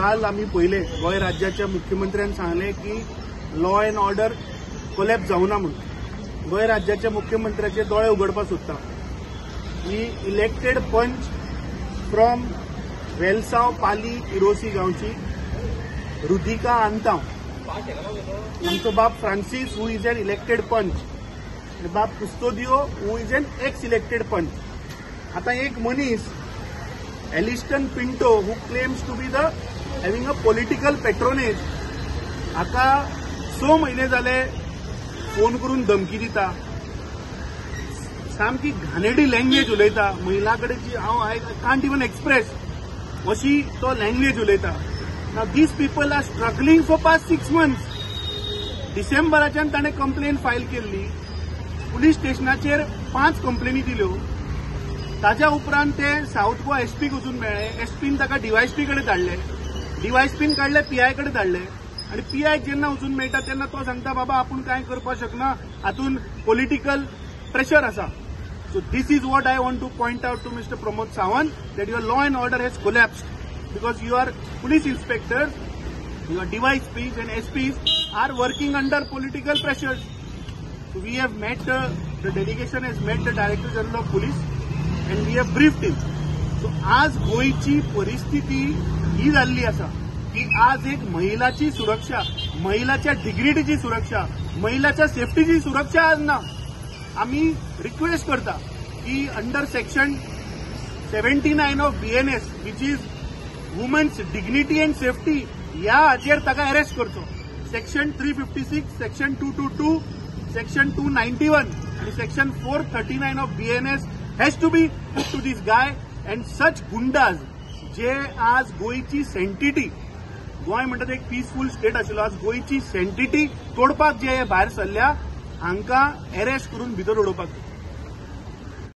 काल आम्ही पहिले गोय राज्याच्या मुख्यमंत्र्यांनी सांगले की लॉ अँड ऑर्डर कोलॅप्स जावना म्हणून गोय राज्याच्या मुख्यमंत्र्याचे दोळे उगडपा सोदता. ही इलेक्टेड पंच फ्रॉम वेलसाव पाली इरोसी गांवची रुधिका आंताव. आमचो बाप Francis who is an elected panch, बाप Custodio who is an ex elected panch. आता एक मनीस Eliston Pinto who claims to be the having a political patronage हाका 6 महिने जाले फोन करून धमकी दिता, सामकी घाणेरडी लँग्वेज उलयता. महिला कडेन जी आय कांट इवन एक्सप्रेस अशी तो लँग्वेज उलयता. Now these people are struggling for past 6 months. डिसेंबराच्यान ताणें कंप्लेन फायल केल्ली, पुलीस स्टेशनाचेर 5 कंप्लेनी दिल्यो. ताच्या उपरांत ते साऊथ गोवा एसपीक वचून मेळ्ळे. एसपीन ताका डीवायएसपी कडेन धाडले, डीवायएसपीन काडले पीआय कडेन धाडले आणि पीआय जेन्ना वचून मेळटा तेन्ना तो सांगता बाबा आपूण कांय करपाक शकना, हातून पॉलिटिकल प्रेशर आसा. So this is what I want to point out to Mr. Pramod Sawant, that your law and order has collapsed because your police inspectors, your DYSPs and SPs are working under political pressures. So we have met, the delegation has met the Director General of Police and we have briefed him. So आज गोयची परिस्थिती ही जाल्ली आसा की आज एक महिलाची सुरक्षा, महिलाच्या डिग्निटीची सुरक्षा, महिलाच्या सेफ्टीची सुरक्षा आज ना. आम्ही रिक्वेस्ट करता की under section 79 of BNS which is women's dignity and safety ह्या हाचेर ताका अरेस्ट करचो. सेक्शन 356, सेक्शन 222, सेक्शन 291 आणि section 439 of BNS has to be put to this guy and such goondas जे आज गोयची सेंटिटी, गोय म्हणटा एक पीसफुल स्टेट आशिल्लो, आज गोयची सेंटिटी तोडपाक जे भायर सरल्या हांकां अरेस्ट करून भितर उडोवपाक.